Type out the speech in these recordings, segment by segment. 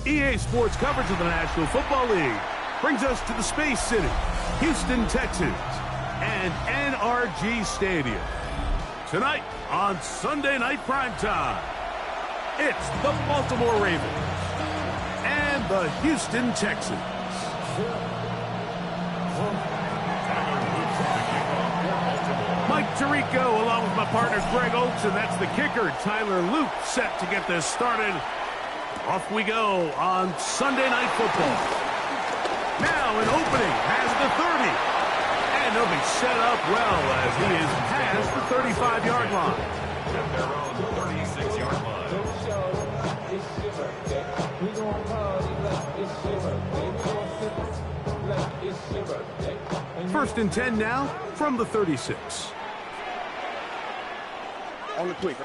EA Sports coverage of the National Football League brings us to the Space City, Houston, Texas, and NRG Stadium. Tonight on Sunday Night Primetime, it's the Baltimore Ravens and the Houston Texans. Mike Tirico along with my partner Greg Oakes, and that's the kicker Tyler Luke, set to get this started. Off we go on Sunday Night Football. Now an opening has the 30. And he'll be set up well as he is past the 35-yard line. At their own 36-yard line. First and 10 now from the 36. On the quick.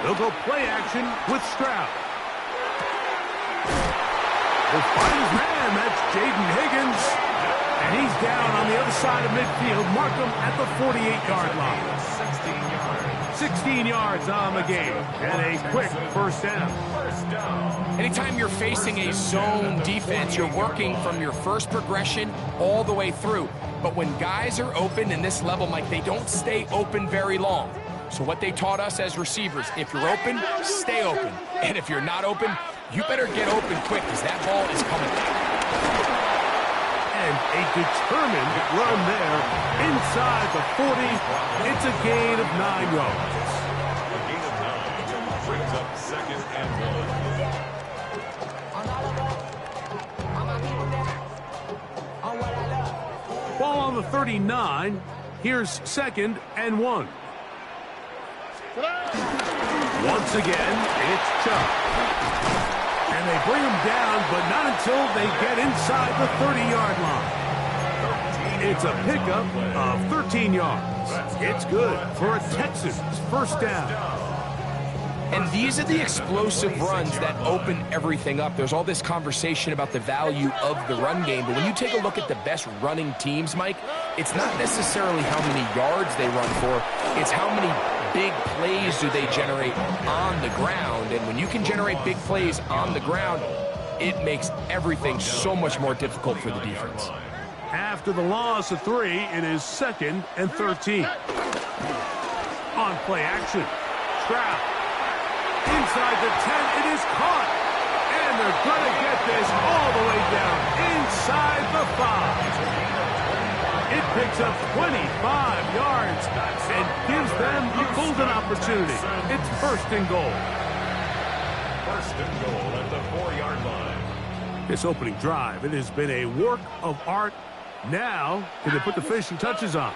They'll go play action with Stroud. He'll find his man. That's Jaden Higgins. And he's down on the other side of midfield. Mark him at the 48-yard line. 16 yards on the game. And a quick first down. Anytime you're facing a zone defense, you're working from your first progression all the way through. But when guys are open in this level, Mike, they don't stay open very long. So what they taught us as receivers, if you're open, stay open. And if you're not open, you better get open quick because that ball is coming. And a determined run there inside the 40. It's a gain of 9 yards. A gain of 9 brings up second and 1. Ball on the 39. Here's second and 1. Once again, it's Chubb. And they bring him down, but not until they get inside the 30-yard line. It's a pickup of 13 yards. It's good for a Texans first down. And these are the explosive runs that open everything up. There's all this conversation about the value of the run game, but when you take a look at the best running teams, Mike, it's not necessarily how many yards they run for, it's how many big plays do they generate on the ground. And when you can generate big plays on the ground, it makes everything so much more difficult for the defense. After the loss of 3, it is second and 13. On play action, Stroud. Inside the 10, it is caught. And they're going to get this all the way down inside the 5. It picks up 25 yards and gives them a golden opportunity. It's first and goal. First and goal at the 4-yard line. This opening drive, it has been a work of art. Now, can they put the finishing touches on?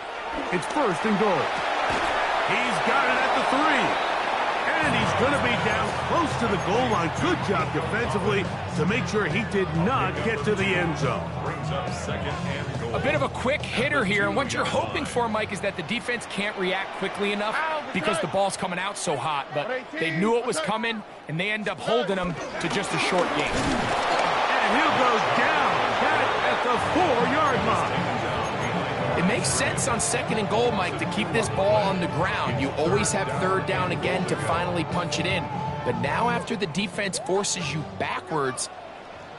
It's first and goal. He's got it at the 3. And he's going to be down close to the goal line. Good job defensively to make sure he did not get to the end zone. Brings up second and goal. A bit of a quick hitter here, and what you're hoping for, Mike, is that the defense can't react quickly enough because the ball's coming out so hot. But they knew it was coming, and they end up holding them to just a short gain. And he'll go down back at the 4-yard line. It makes sense on second and goal, Mike, to keep this ball on the ground. You always have third down again to finally punch it in. But now after the defense forces you backwards,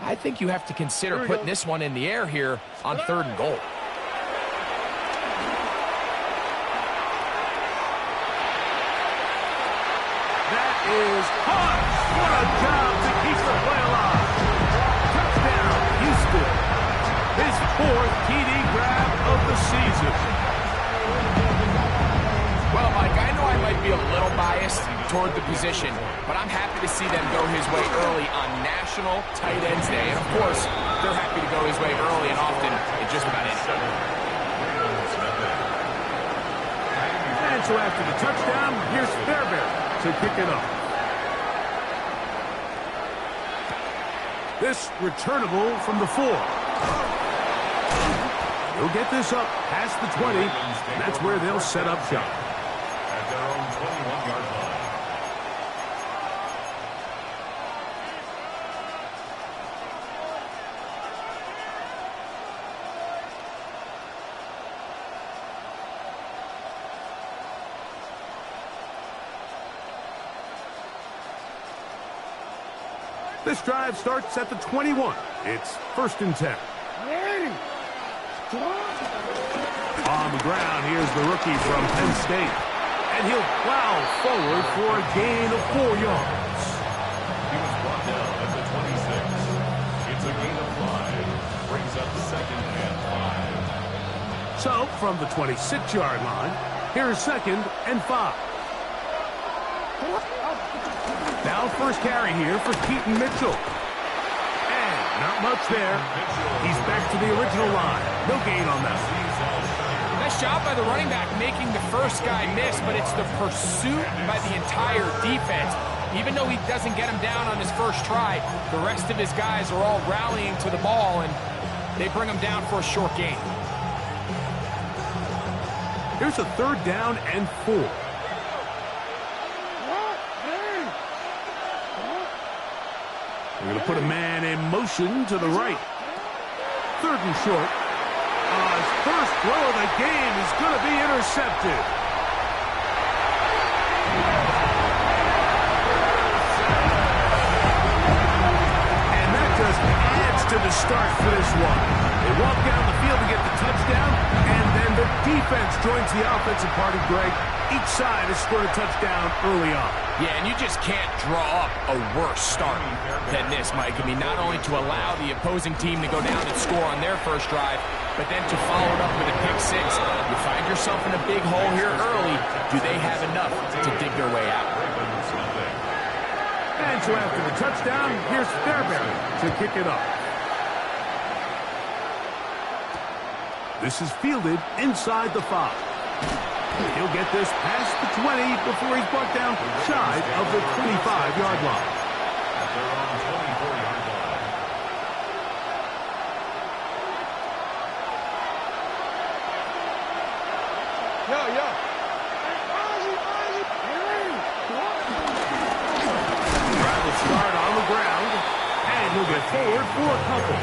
I think you have to consider putting this one in the air here on third and goal. That is hot. What a job to keep the play alive. Touchdown, Houston. His 4th TD grab of the season. Well, Mike, I know I might be a little biased toward the position, but I'm happy to see them go his way early on National Tight Ends Day. And, of course, they're happy to go his way early and often in just about anything. And so after the touchdown, here's Fairbairn to kick it off. This returnable from the 4. He'll get this up past the 20, and that's where they'll set up shop. At their own 21-yard line. This drive starts at the 21. It's 1st and 10. On the ground, here's the rookie from Penn State. And he'll plow forward for a gain of 4 yards. He was brought down at the 26. It's a gain of 5. Brings up 2nd and 5. So, from the 26-yard line, here's 2nd and 5. Now first carry here for Keaton Mitchell. And not much there. He's back to the original line. No gain on that. Nice job by the running back making the first guy miss, but it's the pursuit by the entire defense. Even though he doesn't get him down on his first try, the rest of his guys are all rallying to the ball, and they bring him down for a short gain. Here's a 3rd down and 4. We're going to put a man in motion to the right. 3rd and short. His first throw of the game is going to be intercepted. And that just adds to the start for this one. They walk down the field to get the touchdown, and then the defense joins the offensive party, Greg. Each side has scored a touchdown early on. Yeah, and you just can't draw up a worse start than this, Mike. I mean, not only to allow the opposing team to go down and score on their first drive, but then to follow it up with a pick 6. You find yourself in a big hole here early. Do they have enough to dig their way out? And so after the touchdown, here's Fairbairn to kick it off. This is fielded inside the 5. He'll get this past the 20 before he's brought down shy of the 25-yard line. They're on the 24-yard line. Will start on the ground, and he'll get forward for a couple.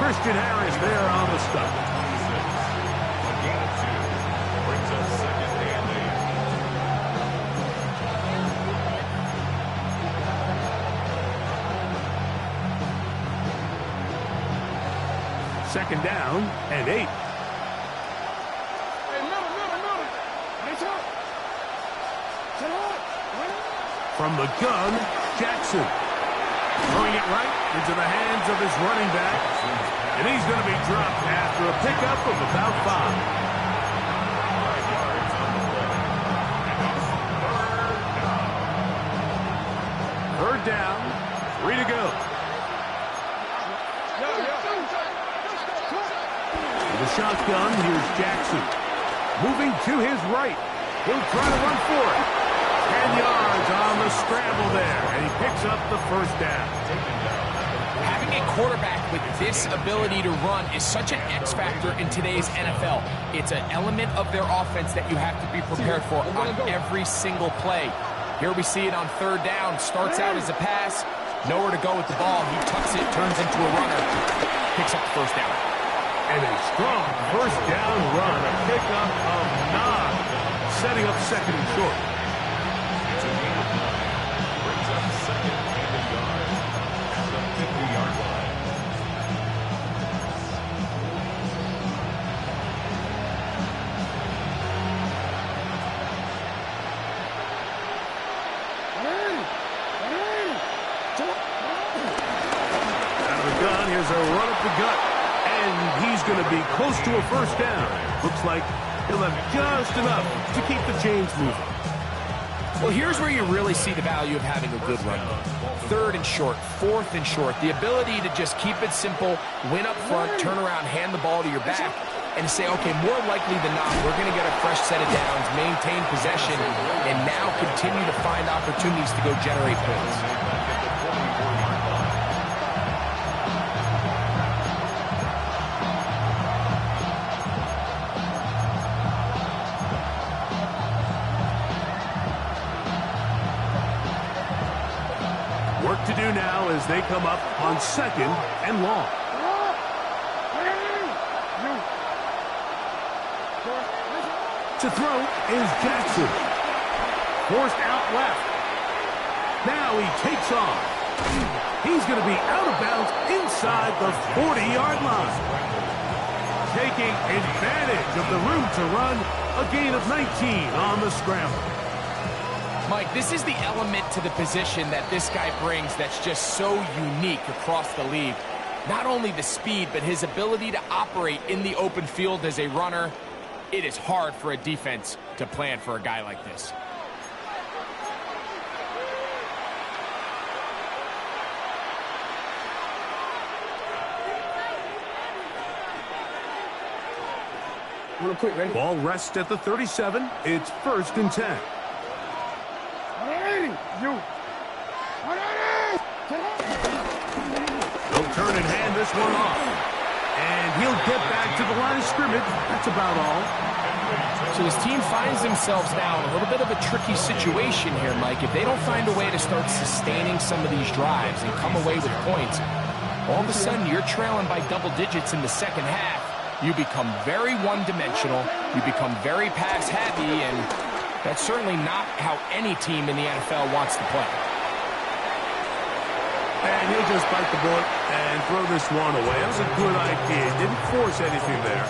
Christian Harris there on the stop. A gain of 2. Brings up 2nd and 8. 2nd down and 8. From the gun, Jackson. Throwing it right into the hands of his running back. And he's going to be dropped after a pickup of about 5. 5 yards on the play. And it's 3rd down. 3rd down, 3 to go. The shotgun, here's Jackson. Moving to his right. He'll try to run for it. 10 yards on the scramble there, and he picks up the 1st down. Having a quarterback with this ability to run is such an X factor in today's NFL. It's an element of their offense that you have to be prepared for on every single play. Here we see it on 3rd down. Starts out as a pass. Nowhere to go with the ball. He tucks it, turns into a runner. Picks up the 1st down. And a strong 1st down run. A pickup of 9. Setting up 2nd and short. It's a gain of 9. Brings up 2nd and a yard at the 50-yard line. Out of the gun, here's a run up the gut. And he's going to be close to a 1st down. Looks like he'll have just enough to keep the chains moving. Well, here's where you really see the value of having a good run game. 3rd and short, 4th and short. The ability to just keep it simple, win up front, turn around, hand the ball to your back, and say, okay, more likely than not, we're going to get a fresh set of downs, maintain possession, and now continue to find opportunities to go generate points. Work to do now as they come up on 2nd and long. To throw is Jackson. Forced out left. Now he takes off. He's going to be out of bounds inside the 40-yard line. Taking advantage of the room to run, a gain of 19 on the scramble. Mike, this is the element to the position that this guy brings that's just so unique across the league. Not only the speed, but his ability to operate in the open field as a runner. It is hard for a defense to plan for a guy like this. Real quick, ready? Ball rests at the 37. It's 1st and 10. They'll turn and hand this one off. And he'll get back to the line of scrimmage. That's about all. So his team finds themselves now in a little bit of a tricky situation here, Mike. If they don't find a way to start sustaining some of these drives and come away with points, all of a sudden you're trailing by double digits in the second half. You become very one-dimensional, you become very pass-heavy, and that's certainly not how any team in the NFL wants to play. And he'll just bite the bullet and throw this one away. That was a good idea. He didn't force anything there.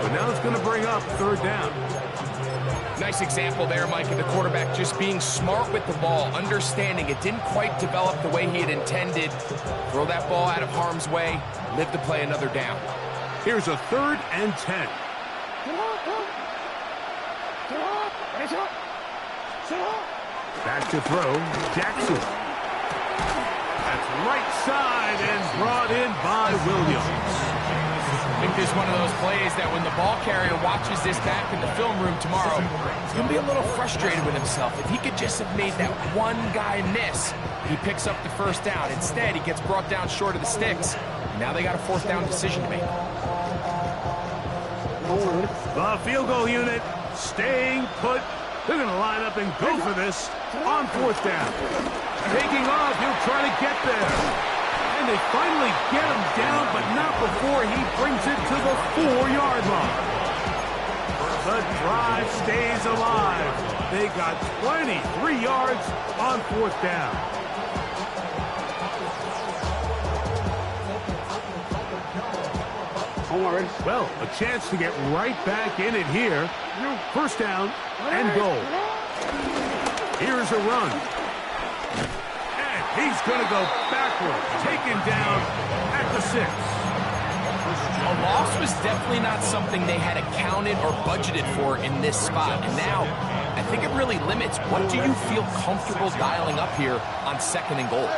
But now it's going to bring up 3rd down. Nice example there, Mike, of the quarterback just being smart with the ball, understanding it didn't quite develop the way he had intended. Throw that ball out of harm's way, live to play another down. Here's a 3rd and 10. Back to throw, Jackson. That's right side and brought in by Williams. I think this is one of those plays that when the ball carrier watches this back in the film room tomorrow, he's going to be a little frustrated with himself. If he could just have made that one guy miss, he picks up the 1st down. Instead, he gets brought down short of the sticks. Now they got a 4th down decision to make. The field goal unit staying put. They're going to line up and go for this on 4th down. Taking off, he'll try to get there. And they finally get him down, but not before he brings it to the 4-yard line. The drive stays alive. They got 23 yards on 4th down. Well, a chance to get right back in it here. 1st down and goal. Here's a run. And he's going to go backward. Taken down at the 6. A loss was definitely not something they had accounted or budgeted for in this spot. And now, I think it really limits what do you feel comfortable dialing up here on 2nd and goal.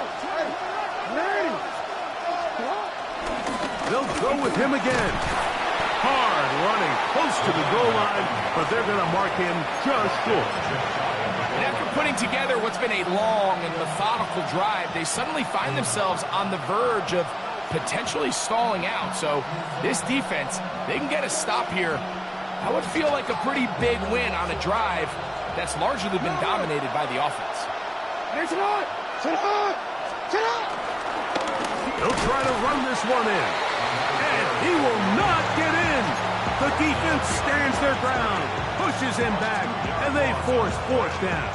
They'll go with him again. Hard running close to the goal line, but they're going to mark him just short. And after putting together what's been a long and methodical drive, they suddenly find themselves on the verge of potentially stalling out. So this defense, they can get a stop here. That would feel like a pretty big win on a drive that's largely been dominated by the offense. They'll try to run this one in. And he will not get in. The defense stands their ground, pushes him back, and they force 4th down.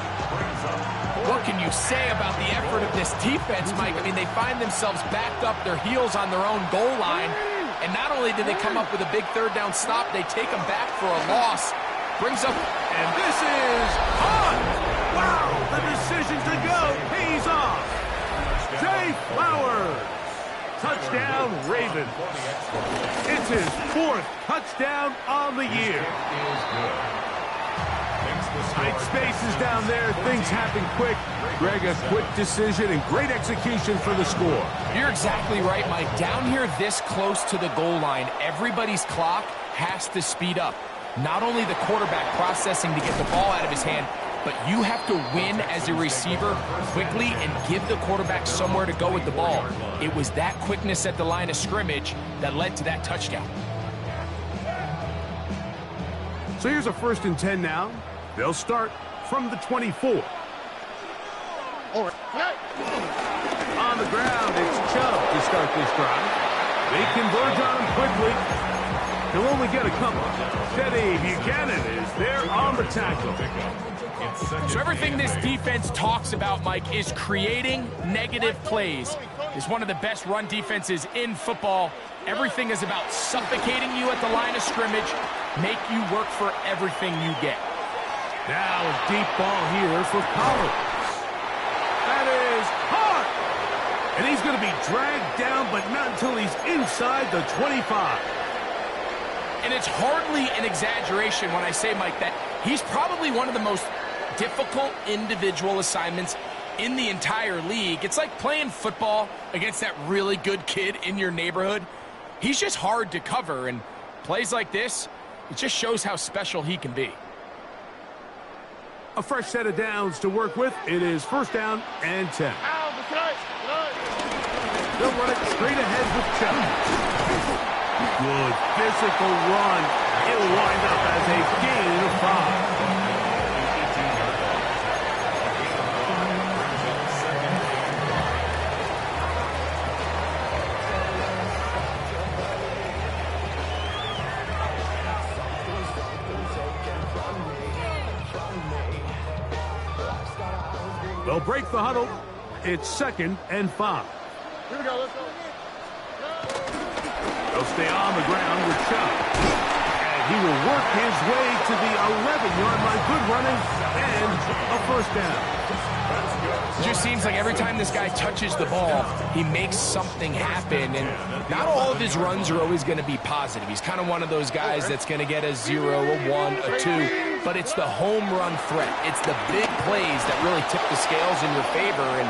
What can you say about the effort of this defense, Mike? I mean, they find themselves backed up their heels on their own goal line. And not only do they come up with a big 3rd down stop, they take them back for a loss. Brings up, and this is on. Wow, the decision to go pays off. Zay Flowers. Touchdown, Ravens. It's his 4th touchdown on the year. Tight spaces down there. Things happen quick. Greg, a quick decision and great execution for the score. You're exactly right, Mike. Down here this close to the goal line, everybody's clock has to speed up. Not only the quarterback processing to get the ball out of his hand, but you have to win as a receiver quickly and give the quarterback somewhere to go with the ball. It was that quickness at the line of scrimmage that led to that touchdown. So here's a 1st and 10 now. They'll start from the 24. On the ground, it's Chubb to start this drive. They converge on him quickly. He'll only get a couple. Teddy Buchanan is there on the tackle. So everything this defense talks about, Mike, is creating negative plays. It's one of the best run defenses in football. Everything is about suffocating you at the line of scrimmage, make you work for everything you get. Now a deep ball here for Collins. That is hard. And he's going to be dragged down, but not until he's inside the 25. And it's hardly an exaggeration when I say, Mike, that he's probably one of the most difficult individual assignments in the entire league. It's like playing football against that really good kid in your neighborhood. He's just hard to cover, and plays like this, it just shows how special he can be. A fresh set of downs to work with. It is first down and 10. They'll run it straight ahead with Chubb. Good physical run. It'll wind up as a gain of 5. They'll break the huddle. It's 2nd and 5. Here we go, let's go. They'll stay on the ground with Chubb. And he will work his way to the 11-yard line. Good running and a first down. It just seems like every time this guy touches the ball, he makes something happen. And not all of his runs are always going to be positive. He's kind of one of those guys that's going to get a 0, a 1, a 2. But it's the home run threat. It's the big plays that really tip the scales in your favor. And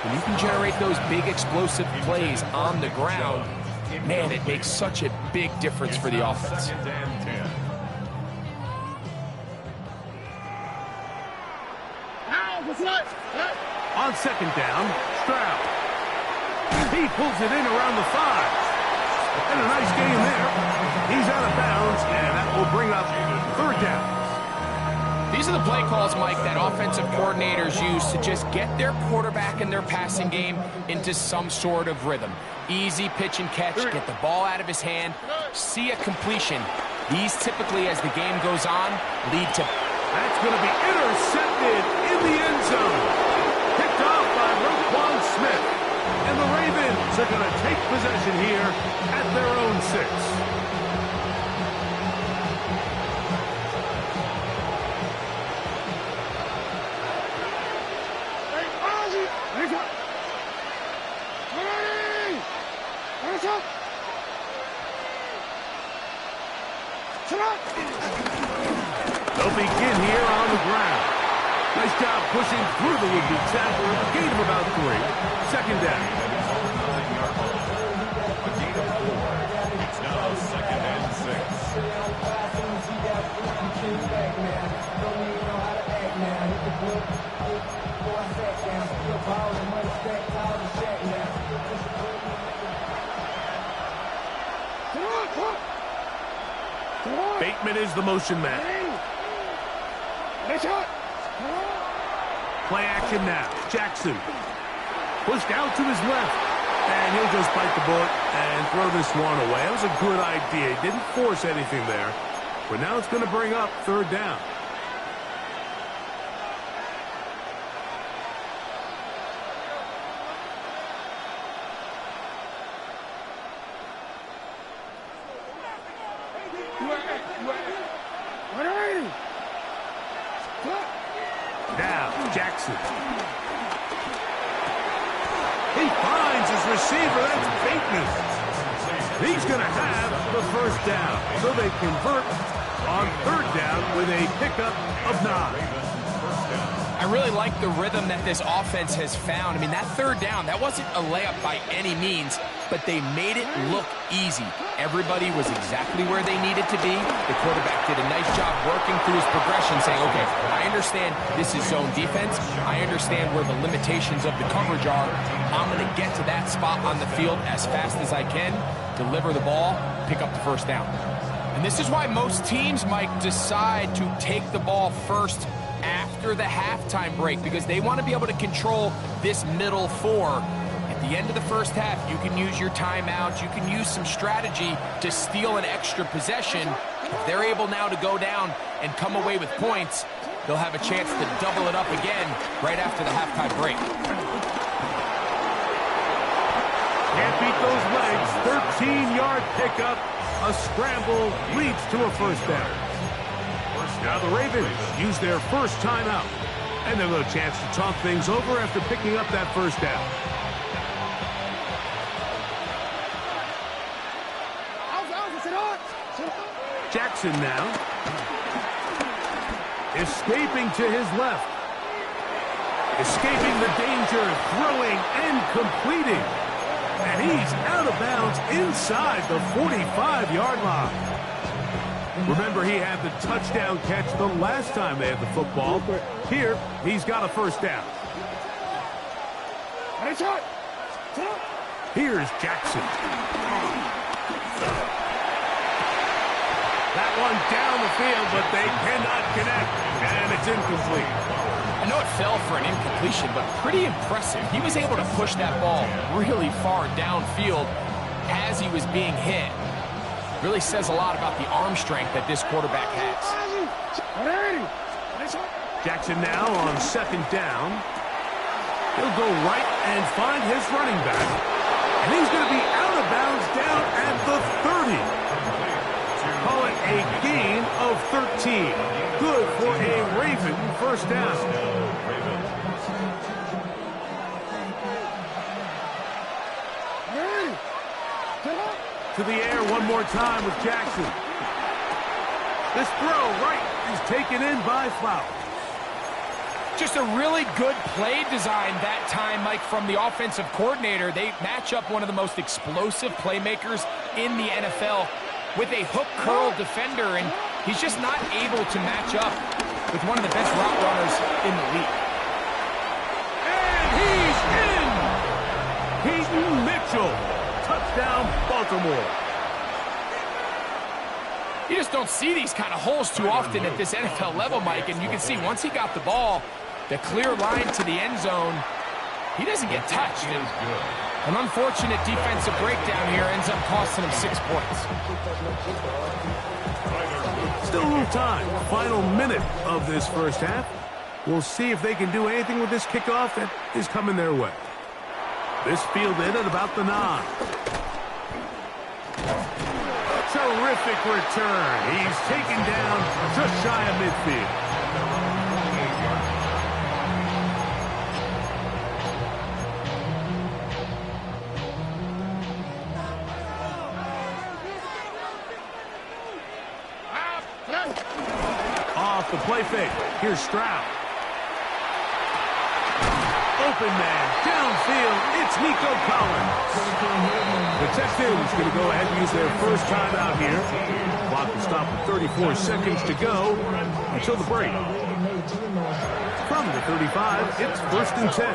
when you can generate those big explosive plays on the ground, man, it makes such a big difference for the offense. On 2nd down, Stroud. He pulls it in around the 5. And a nice game there. He's out of bounds, and that will bring up 3rd down. These are the play calls, Mike, that offensive coordinators use to just get their quarterback and their passing game into some sort of rhythm. Easy pitch and catch, get the ball out of his hand, see a completion. These typically, as the game goes on, lead to... That's going to be intercepted in the end zone. Picked off by Roquan Smith. And the Ravens are going to take possession here at their own 6. They'll begin here on the ground. Nice job pushing through the would-be tackler. A gain of about 3. 2nd down. It's now 2nd and 6. Bateman is the motion man. Play action now. Jackson pushed out to his left. And he'll just bite the bullet and throw this one away. That was a good idea. He didn't force anything there. But now it's going to bring up 3rd down. Now, Jackson. He finds his receiver. That's Bateman. He's going to have the first down. So they convert on 3rd down with a pickup of 9. I really like the rhythm that this offense has found. I mean, that 3rd down, that wasn't a layup by any means, but they made it look easy. Everybody was exactly where they needed to be. The quarterback did a nice job working through his progression, saying, okay, I understand this is zone defense. I understand where the limitations of the coverage are. I'm going to get to that spot on the field as fast as I can, deliver the ball, pick up the first down. And this is why most teams, Mike, decide to take the ball first after the halftime break, because they want to be able to control this middle 4. At the end of the first half, you can use your timeouts, you can use some strategy to steal an extra possession. If they're able now to go down and come away with points, they'll have a chance to double it up again right after the halftime break. Can't beat those legs. 13-yard pickup. A scramble leads to a first down. Now the Ravens use their first timeout. And they'll have a chance to talk things over after picking up that first down. Jackson now. Escaping to his left. Escaping the danger, throwing and completing. And he's out of bounds inside the 45-yard line. Remember, he had the touchdown catch the last time they had the football. Here, he's got a first down. Here's Jackson. That one down the field, but they cannot connect, and it's incomplete. I know it fell for an incompletion, but pretty impressive. He was able to push that ball really far downfield as he was being hit. Really says a lot about the arm strength that this quarterback has. Jackson now on second down. He'll go right and find his running back. And he's going to be out of bounds down at the 30. Call it a gain of 13. Good for a Raven first down. To the air one more time with Jackson. This throw right is taken in by Flowers. Just a really good play design that time, Mike, from the offensive coordinator. They match up one of the most explosive playmakers in the NFL with a hook curl defender, and he's just not able to match up with one of the best route runners in the league. And he's in! Peyton Mitchell. Touchdown, Baltimore. You just don't see these kind of holes too often at this NFL level, Mike, and you can see once he got the ball, the clear line to the end zone, he doesn't get touched. And an unfortunate defensive breakdown here ends up costing him 6 points. Still a little time. Final minute of this first half. We'll see if they can do anything with this kickoff that is coming their way. This fielded at about the 9. Terrific return. He's taken down just shy of midfield. Off the play fake. Here's Stroud. Open man, downfield, it's Nico Collins. The Texans going to go ahead and use their first timeout here. Clock will stop with 34 seconds to go until the break. From the 35, it's 1st and 10.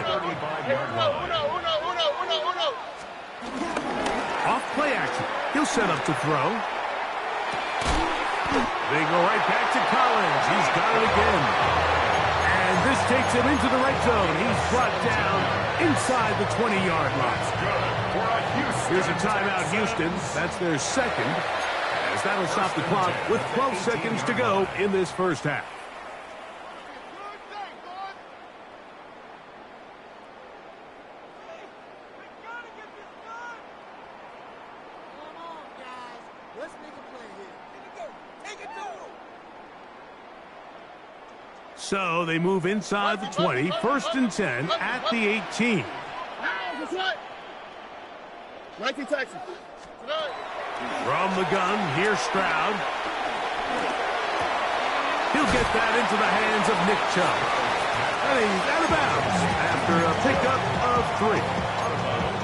Off play action. He'll set up to throw. They go right back to Collins. He's got it again. And this takes him into the red zone. He's brought down inside the 20-yard line. Here's a timeout, Houston. That's their second, as that'll stop the clock with 12 seconds to go in this first half. So they move inside the 20, 1st and 10 at the 18. From the gun, here's Stroud. He'll get that into the hands of Nick Chubb. And he's out of bounds after a pickup of 3.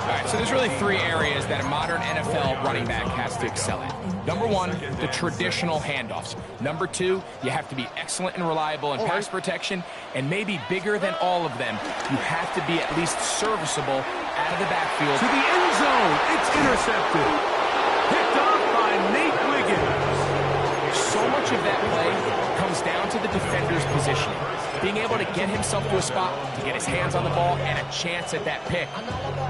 All right, so there's really 3 areas that a modern NFL running back has to excel in. Number 1, the traditional handoffs. Number 2, you have to be excellent and reliable in pass protection, and maybe bigger than all of them, you have to be at least serviceable out of the backfield. To the end zone, it's intercepted. Picked off by Nate Wiggins. So much much of that play comes down to the defender's positioning. Being able to get himself to a spot, to get his hands on the ball, and a chance at that pick.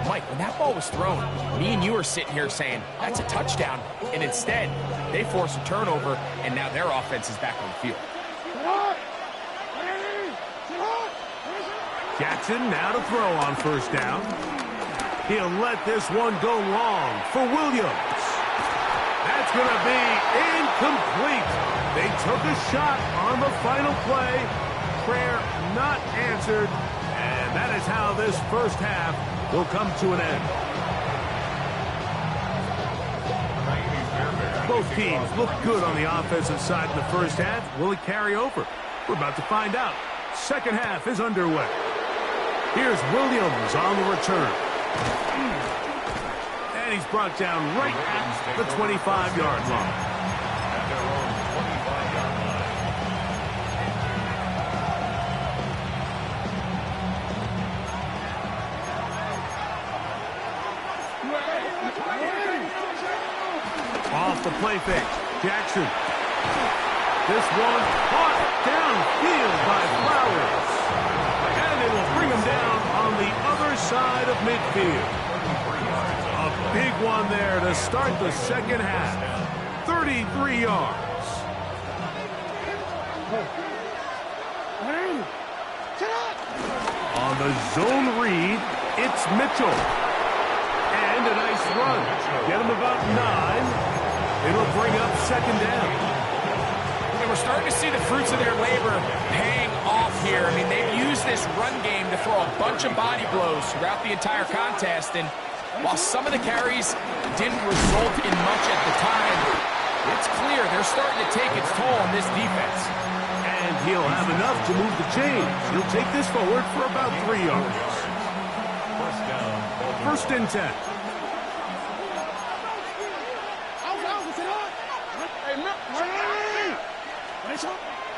Mike, when that ball was thrown, me and you are sitting here saying, that's a touchdown. And instead, they force a turnover, and now their offense is back on the field. Jackson now to throw on first down. He'll let this one go long for Williams. That's going to be incomplete. They took a shot on the final play. Prayer not answered. And that is how this first half will come to an end. Both teams look good on the offensive side in the first half. Will it carry over? We're about to find out. Second half is underway. Here's Williams on the return. And he's brought down right at the 25-yard line. At their own 25-yard line. Off the play fake. Jackson. This one caught downfield by Flowers. And it will bring him down on the other side of midfield. A big one there to start the second half. 33 yards. On the zone read, it's Mitchell. And a nice run. Get him about 9. It'll bring up second down. And we're starting to see the fruits of their labor paying off here. I mean, they've used this run game to throw a bunch of body blows throughout the entire contest. And while some of the carries didn't result in much at the time, it's clear they're starting to take its toll on this defense. And he'll have enough to move the chains. He'll take this forward for about 3 yards. First down. First and 10.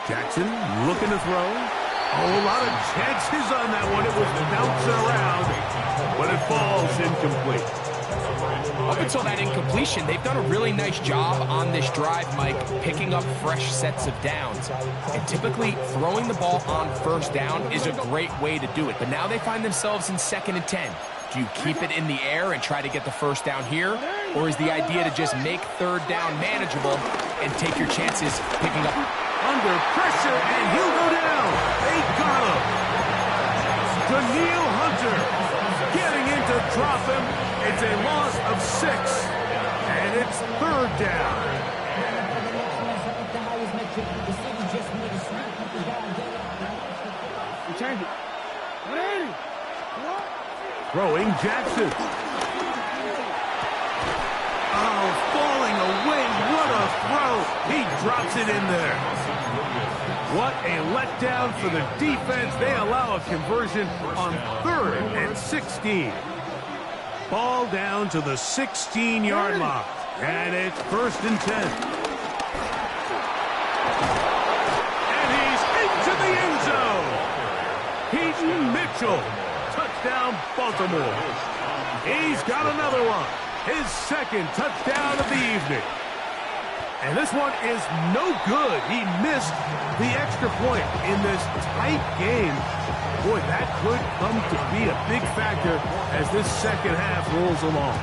Jackson looking to throw. Oh, a lot of chances on that one. It was bouncing around, but it falls incomplete. Up until that incompletion, they've done a really nice job on this drive, Mike, picking up fresh sets of downs. And typically, throwing the ball on first down is a great way to do it. But now they find themselves in 2nd and 10. Do you keep it in the air and try to get the first down here? Or is the idea to just make third down manageable and take your chances picking up? Under pressure, and he'll go down. They got him. Daniil Hunter getting in to drop him. It's a loss of 6, and it's third down. Throwing Jackson. Oh, falling away. What a throw. He drops it in there. What a letdown for the defense. They allow a conversion on 3rd and 16. Ball down to the 16-yard line. And it's 1st and 10. And he's into the end zone. Peyton Mitchell. Touchdown, Baltimore. He's got another one. His 2nd touchdown of the evening. And this one is no good. He missed the extra point in this tight game. Boy, that could come to be a big factor as this second half rolls along.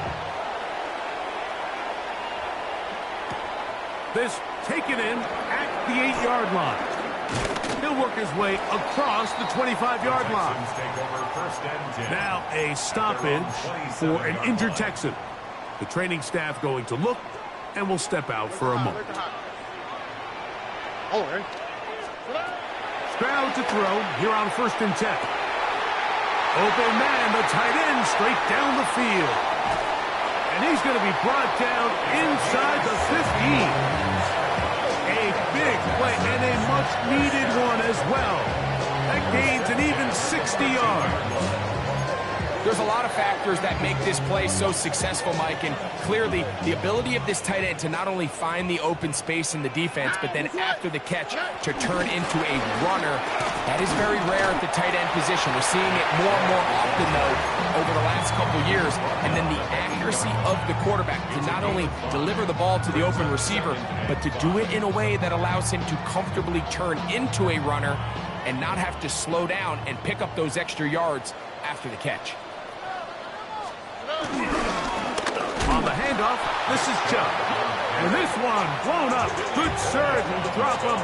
This taken in at the 8-yard line. He'll work his way across the 25-yard line. Now a stoppage for an injured Texan. The training staff going to look, and we'll step out for a moment. Stroud to throw here on 1st and 10. Open man, the tight end, straight down the field. And he's going to be brought down inside the 15. A big play and a much-needed one as well. That gains an even 60 yards. There's a lot of factors that make this play so successful, Mike, and clearly the ability of this tight end to not only find the open space in the defense, but then after the catch to turn into a runner. That is very rare at the tight end position. We're seeing it more and more often, though, over the last couple years, and then the accuracy of the quarterback to not only deliver the ball to the open receiver, but to do it in a way that allows him to comfortably turn into a runner and not have to slow down and pick up those extra yards after the catch. On the handoff, this is Chubb. And this one blown up. Good surge and drop him.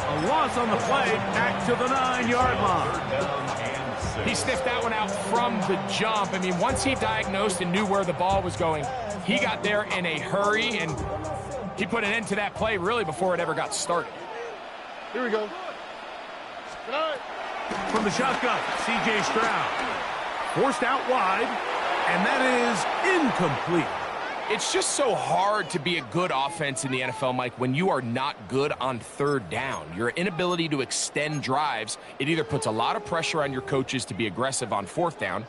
A loss on the play, back to the 9-yard line. He sniffed that one out from the jump. I mean, once he diagnosed and knew where the ball was going, he got there in a hurry, and he put an end to that play really before it ever got started. Here we go. From the shotgun, C.J. Stroud. Forced out wide, and that is incomplete. It's just so hard to be a good offense in the NFL, Mike, when you are not good on third down. Your inability to extend drives, it either puts a lot of pressure on your coaches to be aggressive on fourth down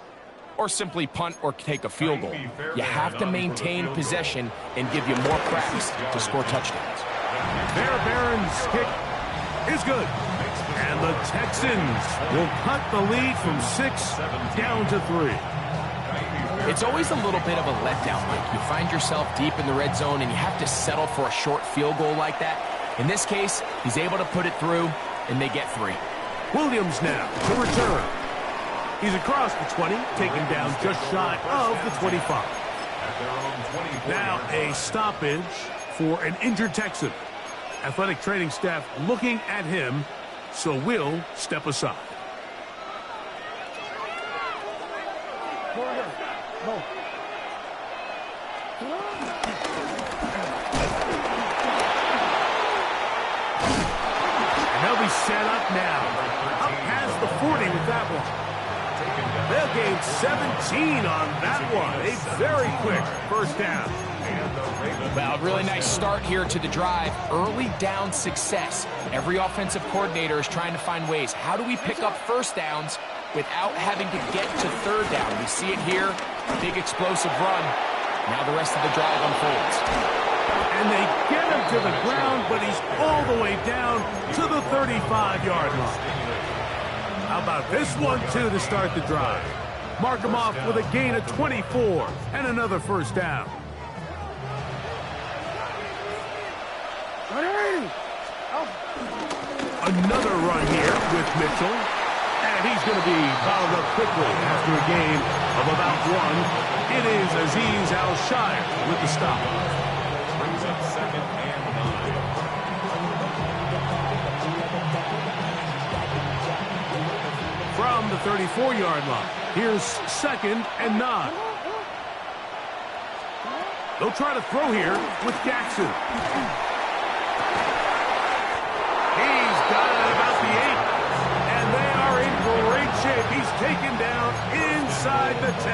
or simply punt or take a field goal. You have to maintain possession and give you more cracks to score touchdowns. Bear Barron's kick is good. And the Texans will cut the lead from 6 down to 3. It's always a little bit of a letdown, Mike. You find yourself deep in the red zone and you have to settle for a short field goal like that. In this case, he's able to put it through, and they get 3. Williams now to return. He's across the 20, taken down just shy of the 25. Now a stoppage for an injured Texan. Athletic training staff looking at him, so will step aside. And they'll be set up now. Up past the 40 with that one. They'll gain 17 on that one. A very quick first down. Well, really nice start here to the drive. Early down success. Every offensive coordinator is trying to find ways. How do we pick up first downs without having to get to third down? We see it here. Big explosive run. Now the rest of the drive unfolds. And they get him to the ground, but he's all the way down to the 35-yard line. How about this one, too, to start the drive? Mark him off with a gain of 24 and another first down. Another run here with Mitchell. And he's going to be fouled up quickly after a gain of about 1. It is Azeez Al-Shire with the stop. Brings up 2nd and 9. From the 34-yard line, here's 2nd and 9. They'll try to throw here with Jackson. He's got it at about the 8. And they are in great shape. He's taken down inside the 10.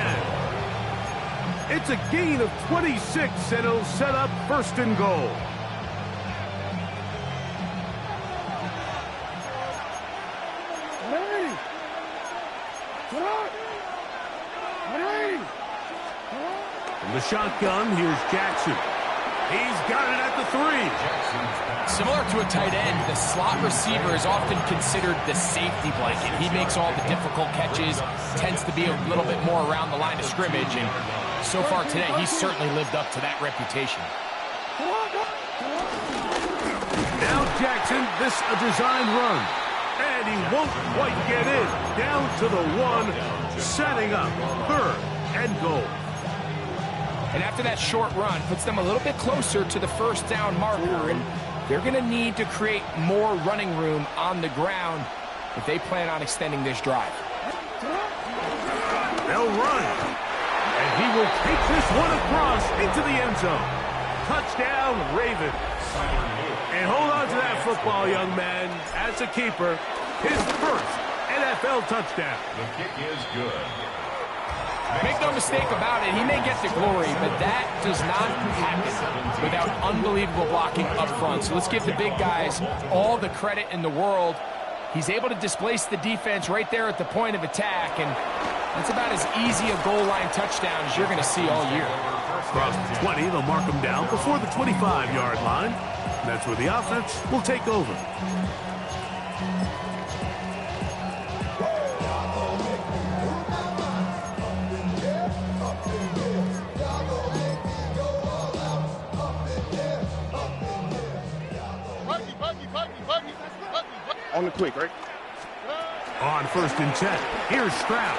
It's a gain of 26, and it'll set up 1st and goal. From the shotgun, here's Jackson. He's got it at the 3. Similar to a tight end, the slot receiver is often considered the safety blanket. He makes all the difficult catches, tends to be a little bit more around the line of scrimmage, and so far today, he's certainly lived up to that reputation. Now Jackson, this a design run, and he won't quite get in. Down to the 1, setting up 3rd and goal. And after that short run, puts them a little bit closer to the first down marker, and they're going to need to create more running room on the ground if they plan on extending this drive. They'll run, and he will take this one across into the end zone. Touchdown, Ravens. And hold on to that football, young man. As a keeper, his first NFL touchdown. The kick is good. Make no mistake about it, he may get the glory, but that does not happen without unbelievable blocking up front. So let's give the big guys all the credit in the world. He's able to displace the defense right there at the point of attack, and that's about as easy a goal line touchdown as you're going to see all year. Across the 20, they'll mark him down before the 25-yard line. That's where the offense will take over. On the quick, right? On 1st and 10, here's Stroud.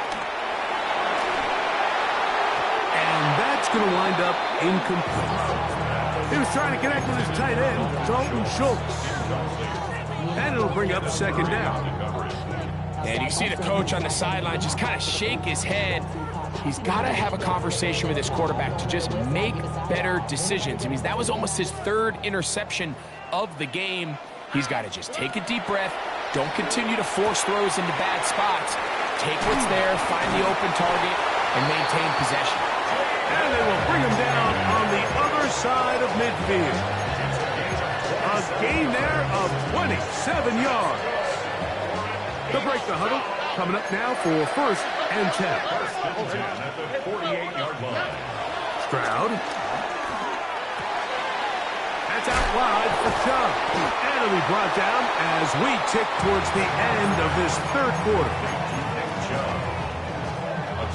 And that's going to wind up incomplete. He was trying to connect with his tight end, Dalton Schultz. And it'll bring up 2nd down. And you see the coach on the sideline just kind of shake his head. He's got to have a conversation with his quarterback to just make better decisions. I mean, that was almost his 3rd interception of the game. He's got to just take a deep breath. Don't continue to force throws into bad spots. Take what's there, find the open target, and maintain possession. And they will bring him down on the other side of midfield. A gain there of 27 yards. To break the huddle, coming up now for 1st and 10. At the 48-yard line. Stroud. That's out wide for Chubb. And it'll be brought down as we tick towards the end of this 3rd quarter.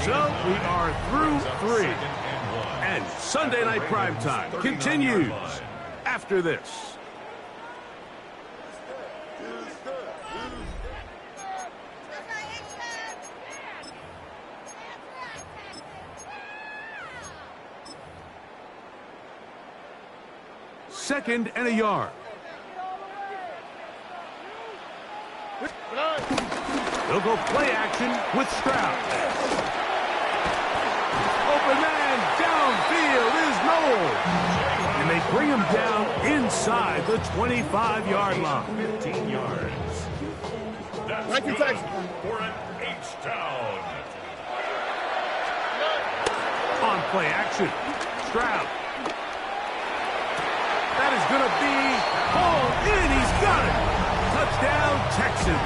So we are through 3. And Sunday Night Primetime continues after this. Second and a yard. They'll go play action with Stroud. Open man downfield is Noel. And they bring him down inside the 25-yard line. 15 yards. That's good for an H-down. On play action, Stroud. That is going to be hauled in. He's got it. Touchdown, Texans.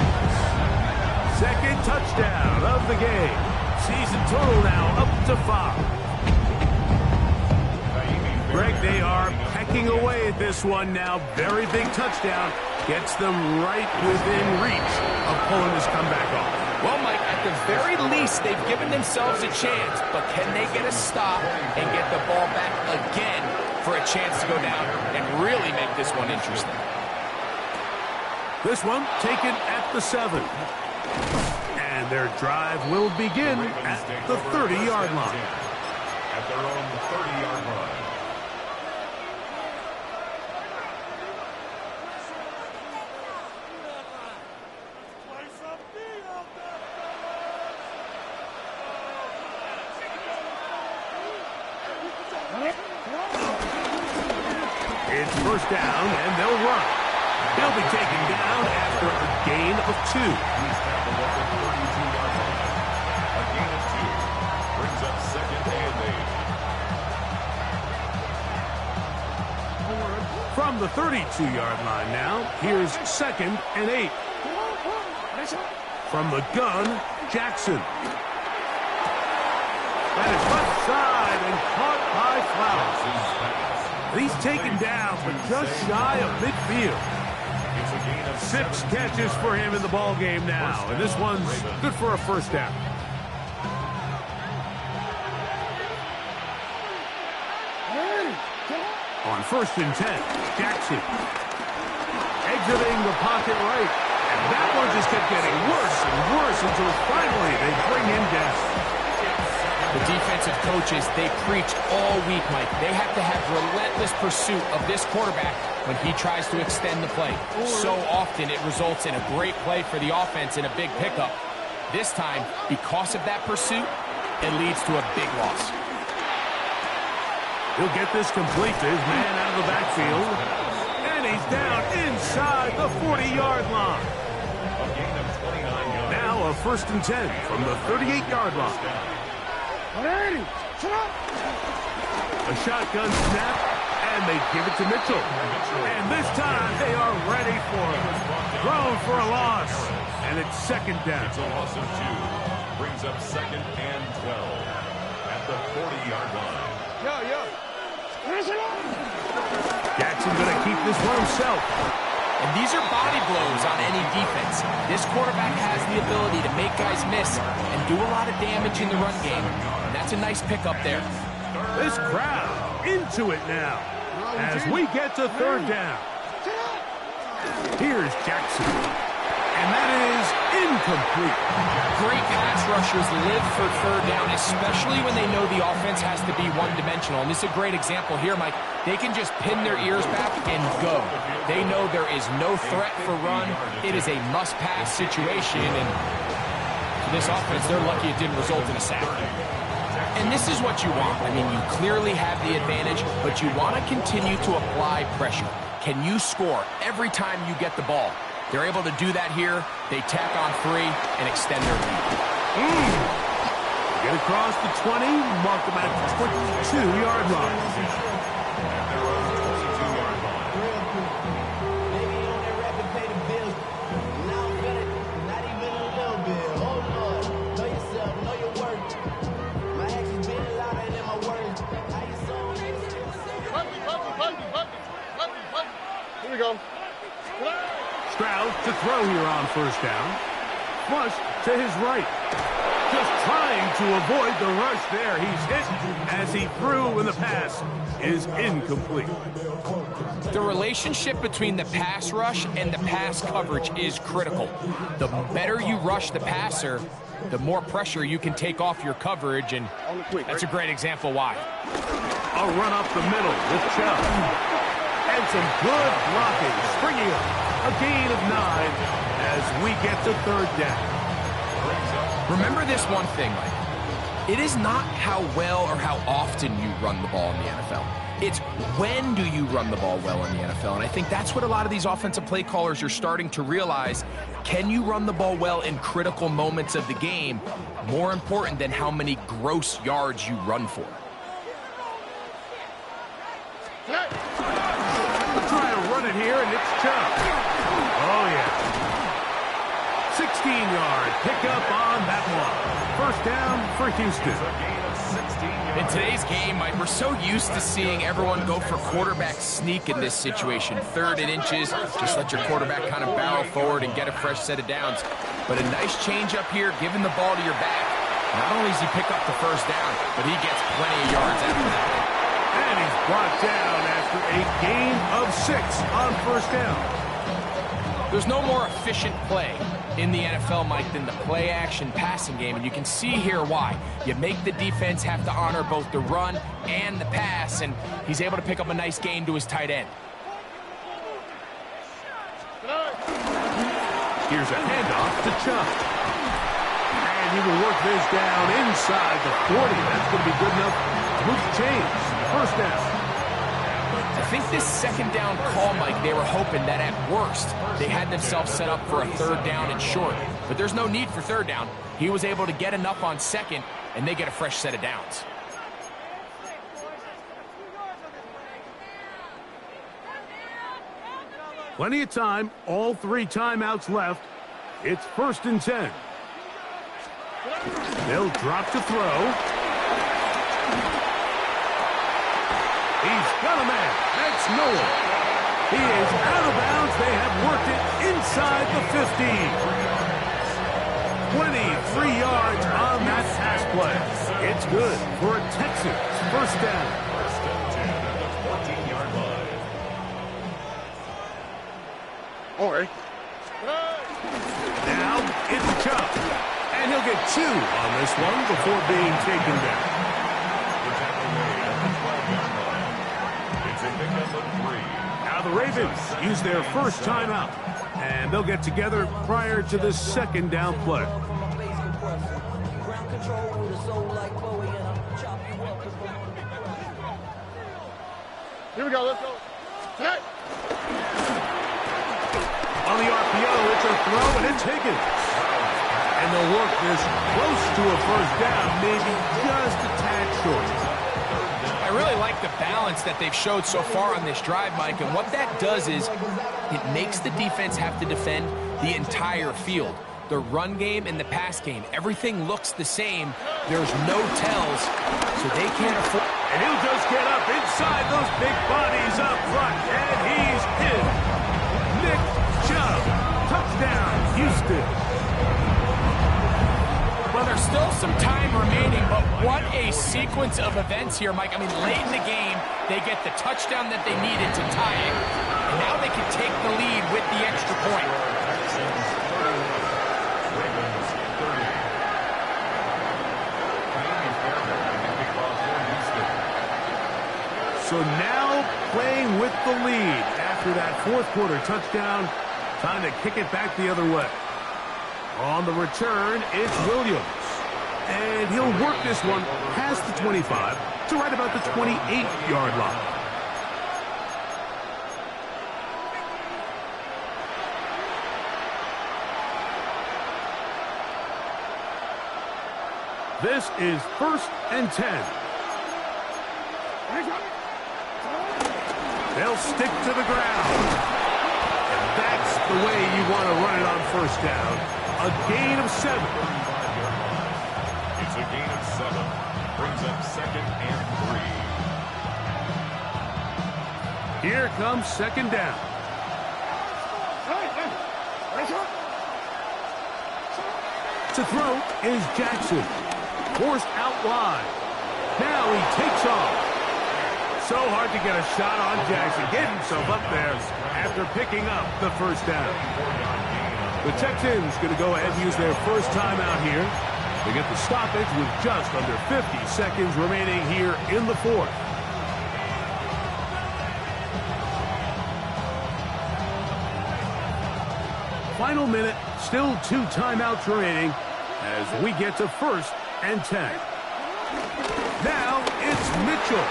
2nd touchdown of the game. Season total now up to 5. Greg, they are pecking away at this one now. Very big touchdown. Gets them right within reach of pulling this comeback off. Well, Mike, at the very least, they've given themselves a chance, but can they get a stop and get the ball back again for a chance to go down and really make this one interesting? This one taken at the 7. And their drive will begin at the 30-yard line. At their own 30-yard line. It's 1st down, and they'll run. He'll be taken down after a gain of 2. He's tackled at the 32-yard line. A gain of 2 brings up 2nd and 8. From the 32-yard line now, here's 2nd and 8. From the gun, Jackson. That is left side and caught by Flowers. He's taken down, but just shy of midfield. 6 catches for him in the ball game now, and this one's good for a 1st down. On 1st and 10, Jackson exiting the pocket right, and that one just kept getting worse and worse until finally they bring him down. The defensive coaches, they preach all week, Mike. They have to have relentless pursuit of this quarterback when he tries to extend the play. So often it results in a great play for the offense and a big pickup. This time, because of that pursuit, it leads to a big loss. He'll get this complete to his man out of the backfield. And he's down inside the 40-yard line. Now a 1st and 10 from the 38-yard line. A shotgun snap, and they give it to Mitchell. And this time, they are ready for it. Thrown for a loss, and it's 2nd down. It's a loss of 2. Brings up 2nd and 12 at the 40-yard line. Jackson going to keep this one himself. And these are body blows on any defense. This quarterback has the ability to make guys miss and do a lot of damage in the run game. And that's a nice pickup there. This crowd into it now as we get to 3rd down. Here's Jackson. And that is incomplete. Great pass rushers live for third down, especially when they know the offense has to be one-dimensional. And this is a great example here, Mike. They can just pin their ears back and go. They know there is no threat for run. It is a must-pass situation. And for this offense, they're lucky it didn't result in a sack. And this is what you want. I mean, you clearly have the advantage, but you want to continue to apply pressure. Can you score every time you get the ball? They're able to do that here. They tack on 3 and extend their lead. Get across the 20, mark them at the 22-yard line. Here we go. Stroud to throw here on first down. Flush to his right. Just trying to avoid the rush there. He's hit as he threw, and the pass is incomplete. The relationship between the pass rush and the pass coverage is critical. The better you rush the passer, the more pressure you can take off your coverage, and that's a great example why. A run up the middle with Chubb. And some good blocking, springing up. A gain of 9 as we get to third down. Remember this one thing, Mike. It is not how well or how often you run the ball in the NFL. It's when do you run the ball well in the NFL. And I think that's what a lot of these offensive play callers are starting to realize. Can you run the ball well in critical moments of the game? More important than how many gross yards you run for. Try to run it here, and it's Chubb. Oh, yeah. 16-yard pickup on that one. First down for Houston. In today's game, Mike, we're so used to seeing everyone go for quarterback sneak in this situation. 3rd and inches, just let your quarterback kind of barrel forward and get a fresh set of downs. But a nice change up here, giving the ball to your back. Not only does he pick up the first down, but he gets plenty of yards after that. And he's brought down after a gain of 6 on first down. There's no more efficient play in the NFL, Mike, than the play-action passing game, and you can see here why. You make the defense have to honor both the run and the pass, and he's able to pick up a nice gain to his tight end. Here's a handoff to Chubb. And he will work this down inside the 40. That's going to be good enough to move the chains. First down. I think this second down call, Mike, they were hoping that at worst they had themselves set up for a 3rd down and short. But there's no need for 3rd down. He was able to get enough on 2nd, and they get a fresh set of downs. Plenty of time. All 3 timeouts left. It's 1st and 10. They'll drop to throw. He's got a man. That's Noah. He is out of bounds. They have worked it inside the 15. 23 yards on that pass play. It's good for a Texans first down. First and 10 at the 14-yard line. All right. Now it's Chubb. And he'll get 2 on this one before being taken down. Now the Ravens use their first timeout, and they'll get together prior to the second down play. Here we go. Let's go. Hey. On the RPO, it's a throw, and it's Higgins. And they'll work this close to a first down, maybe just a tad short. I really like the balance that they've showed so far on this drive, Mike, and what that does is it makes the defense have to defend the entire field. The run game and the pass game, everything looks the same. There's no tells, so they can't afford. And he'll just get up inside those big bodies up front, and he's in. Nick Chubb, touchdown, Houston. Well, there's still some time remaining, but what a sequence of events here, Mike. I mean, late in the game, they get the touchdown that they needed to tie it, and now they can take the lead with the extra point. So now playing with the lead after that fourth quarter touchdown. Time to kick it back the other way. On the return, it's Williams. And he'll work this one past the 25 to right about the 28-yard line. This is 1st and 10. They'll stick to the ground. And that's the way you want to run it on 1st down. A gain of 7. It's a gain of 7. Brings up 2nd and 3. Here comes 2nd down. To throw is Jackson. Forced out wide. Now he takes off. So hard to get a shot on Jackson. Getting himself up there after picking up the 1st down. The Texans going to go ahead and use their first timeout here. They get the stoppage with just under 50 seconds remaining here in the 4th. Final minute, still 2 timeouts remaining as we get to 1st and 10. Now it's Mitchell.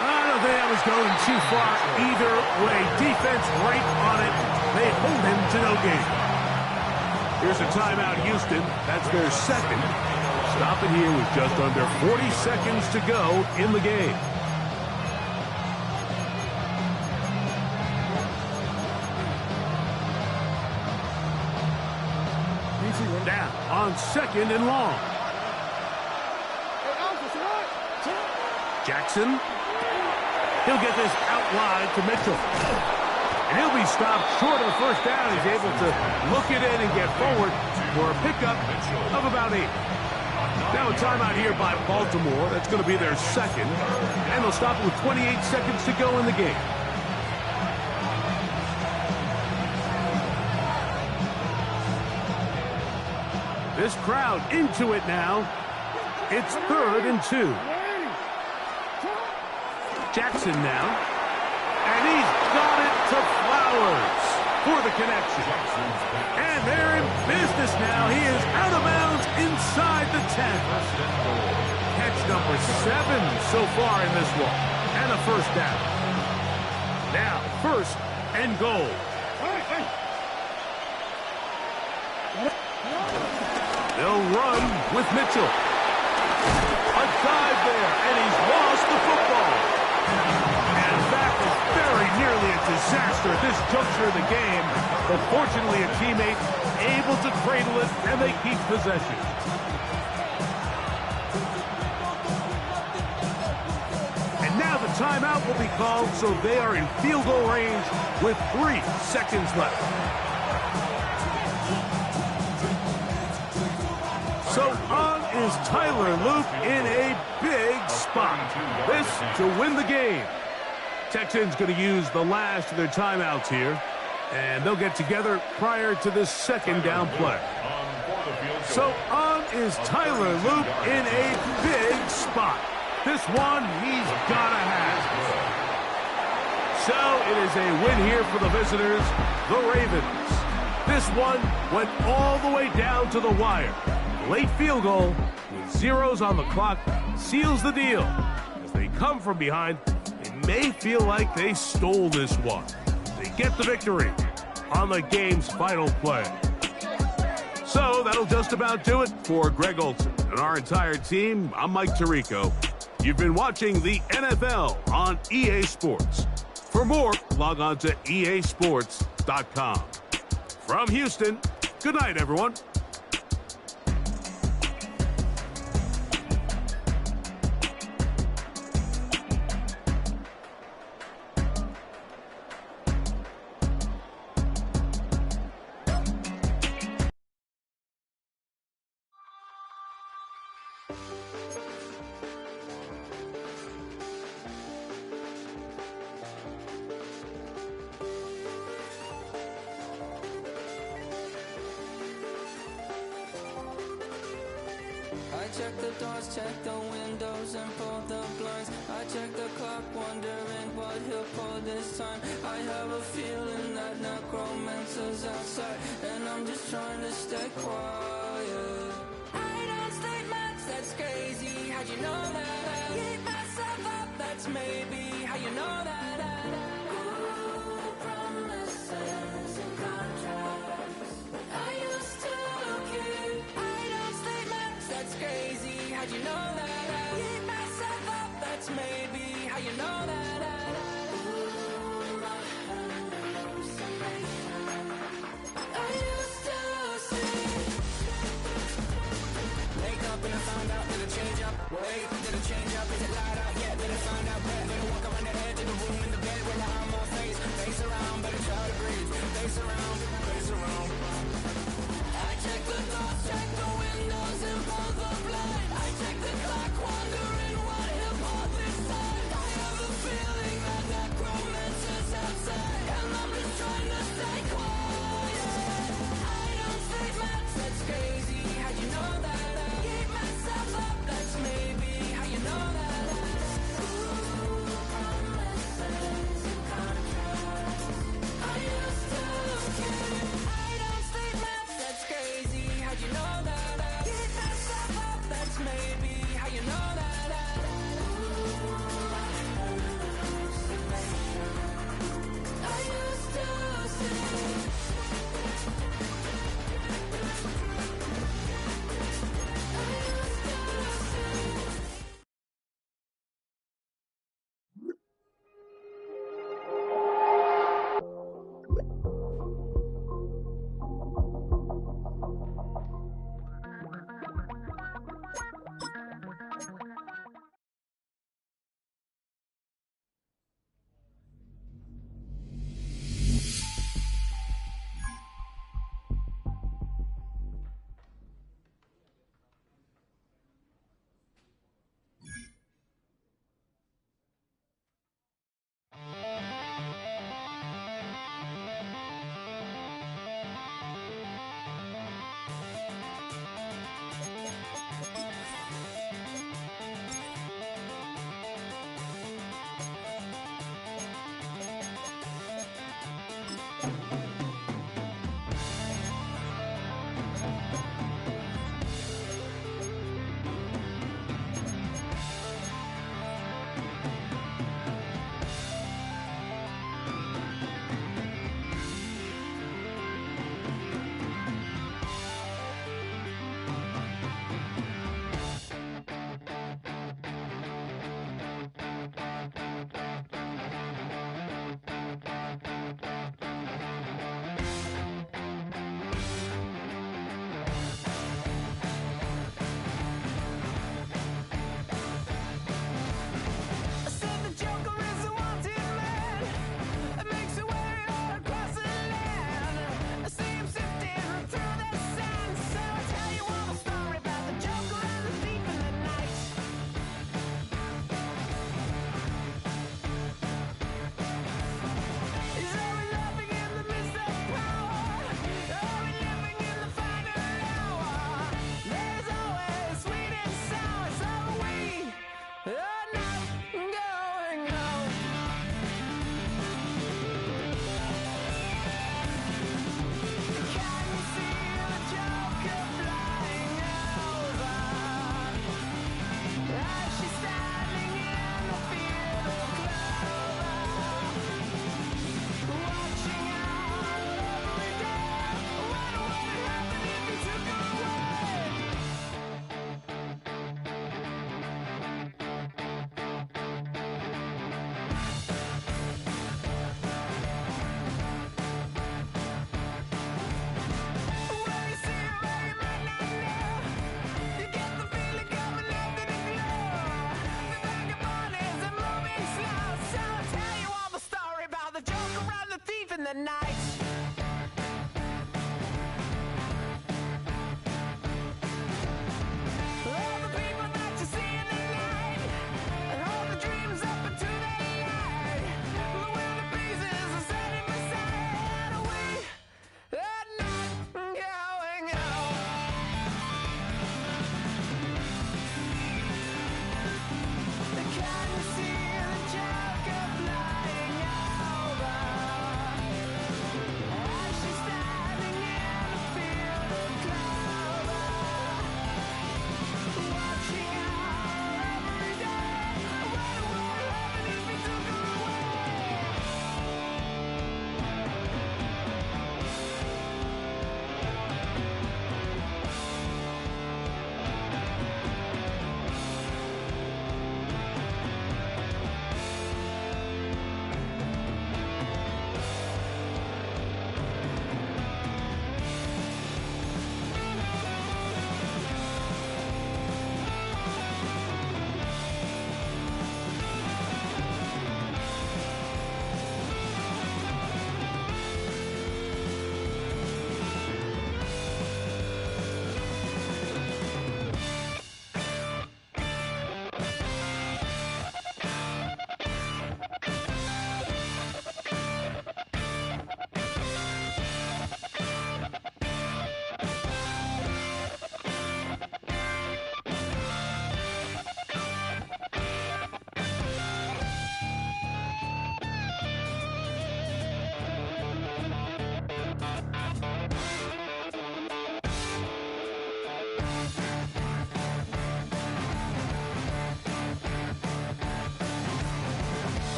I don't think that was going too far either way. Defense right on it. They hold him to no gain. Here's a timeout, Houston. That's their 2nd. Stop it here with just under 40 seconds to go in the game. Now on 2nd and long. Jackson. He'll get this out wide to Mitchell. And he'll be stopped short of the 1st down. He's able to look it in and get forward for a pickup of about 8. Now a timeout here by Baltimore. That's going to be their 2nd. And they'll stop it with 28 seconds to go in the game. This crowd into it now. It's 3rd and 2. Jackson now. And he's got it to Flowers for the connection. And they're in business now. He is out of bounds inside the 10. Catch number 7 so far in this one. And a 1st down. Now 1st and goal. They'll run with Mitchell. A dive there, and he's lost the football. And that was very nearly a disaster at this juncture of the game. But fortunately, a teammate able to cradle it, and they keep possession. And now the timeout will be called, so they are in field goal range with 3 seconds left. So on is Tyler Luke in a big spot. This to win the game. Texans going to use the last of their timeouts here. And they'll get together prior to this 2nd down play. So on is Tyler Luke in a big spot. This one he's got to have. So it is a win here for the visitors, the Ravens. This one went all the way down to the wire. Late field goal with zeros on the clock seals the deal. As they come from behind, they may feel like they stole this one. They get the victory on the game's final play. So that'll just about do it for Greg Olsen and our entire team. I'm Mike Tirico. You've been watching the NFL on EA Sports. For more, log on to easports.com. From Houston, good night, everyone. check the doors, check the windows, and pull the blinds. I check the clock, wondering what he'll pull this time. I have a feeling that necromancer's outside, and I'm just trying to stay quiet. I don't stay much, that's crazy. How'd you know that? I keep myself up, that's maybe how you know that. Ooh, promises and contracts. I used to keep. I don't stay much, that's crazy. How'd you know that? I keep myself up, that's maybe how you know that. Ooh, my hallucination. I used to see. Wake up and I found out, did it change up? Wait, did it change up? Is it light out? Yeah, did it find out? Better walk around the edge of the room in the bed with my arm on face around, better try to breathe. Face around, face around. I check the doors, check the windows, and pull the blind. I check the clock, wondering what he'll pull this time. I have a feeling that necromancer's outside, and I'm just trying to stay quiet. I don't say much, that's crazy. How'd you know that? I keep myself up, that's maybe how you know that. Ooh, promises and contracts. I used to keep. I don't stay much, that's crazy. How'd you know that? I keep myself up, that's maybe how you know that. Ooh, my hallucination. I used to see. the night. All the people that you see in the night, and all the dreams up into the light. The winter breezes are setting beside. We are not going out.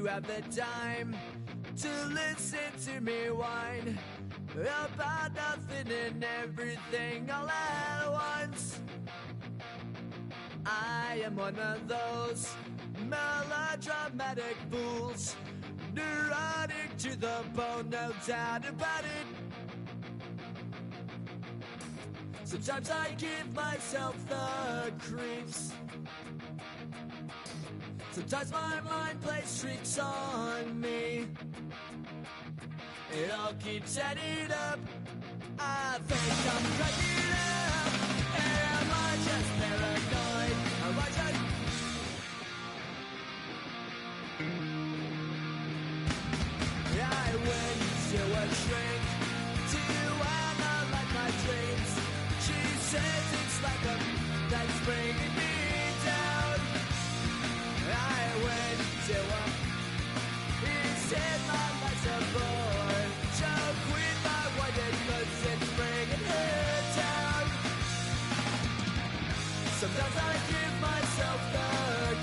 you have the time to listen to me whine about nothing and everything all at once. I am one of those melodramatic fools, neurotic to the bone, no doubt about it. Sometimes I give myself the creeps. Sometimes my mind plays tricks on me. It all keeps adding up. I think I'm cracking up. Am I just paranoid? Am I just... I went to a shrink to analyze my dreams. She says it's like a that's bringing me down. I went to a... He said my life's a bore. So quit my white cause it's bringing her down. Sometimes I give myself the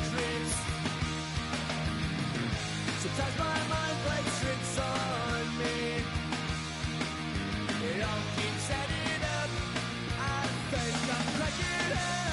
creeps. Sometimes my mind plays tricks on me. It all keeps adding up. I think I'm cracking up.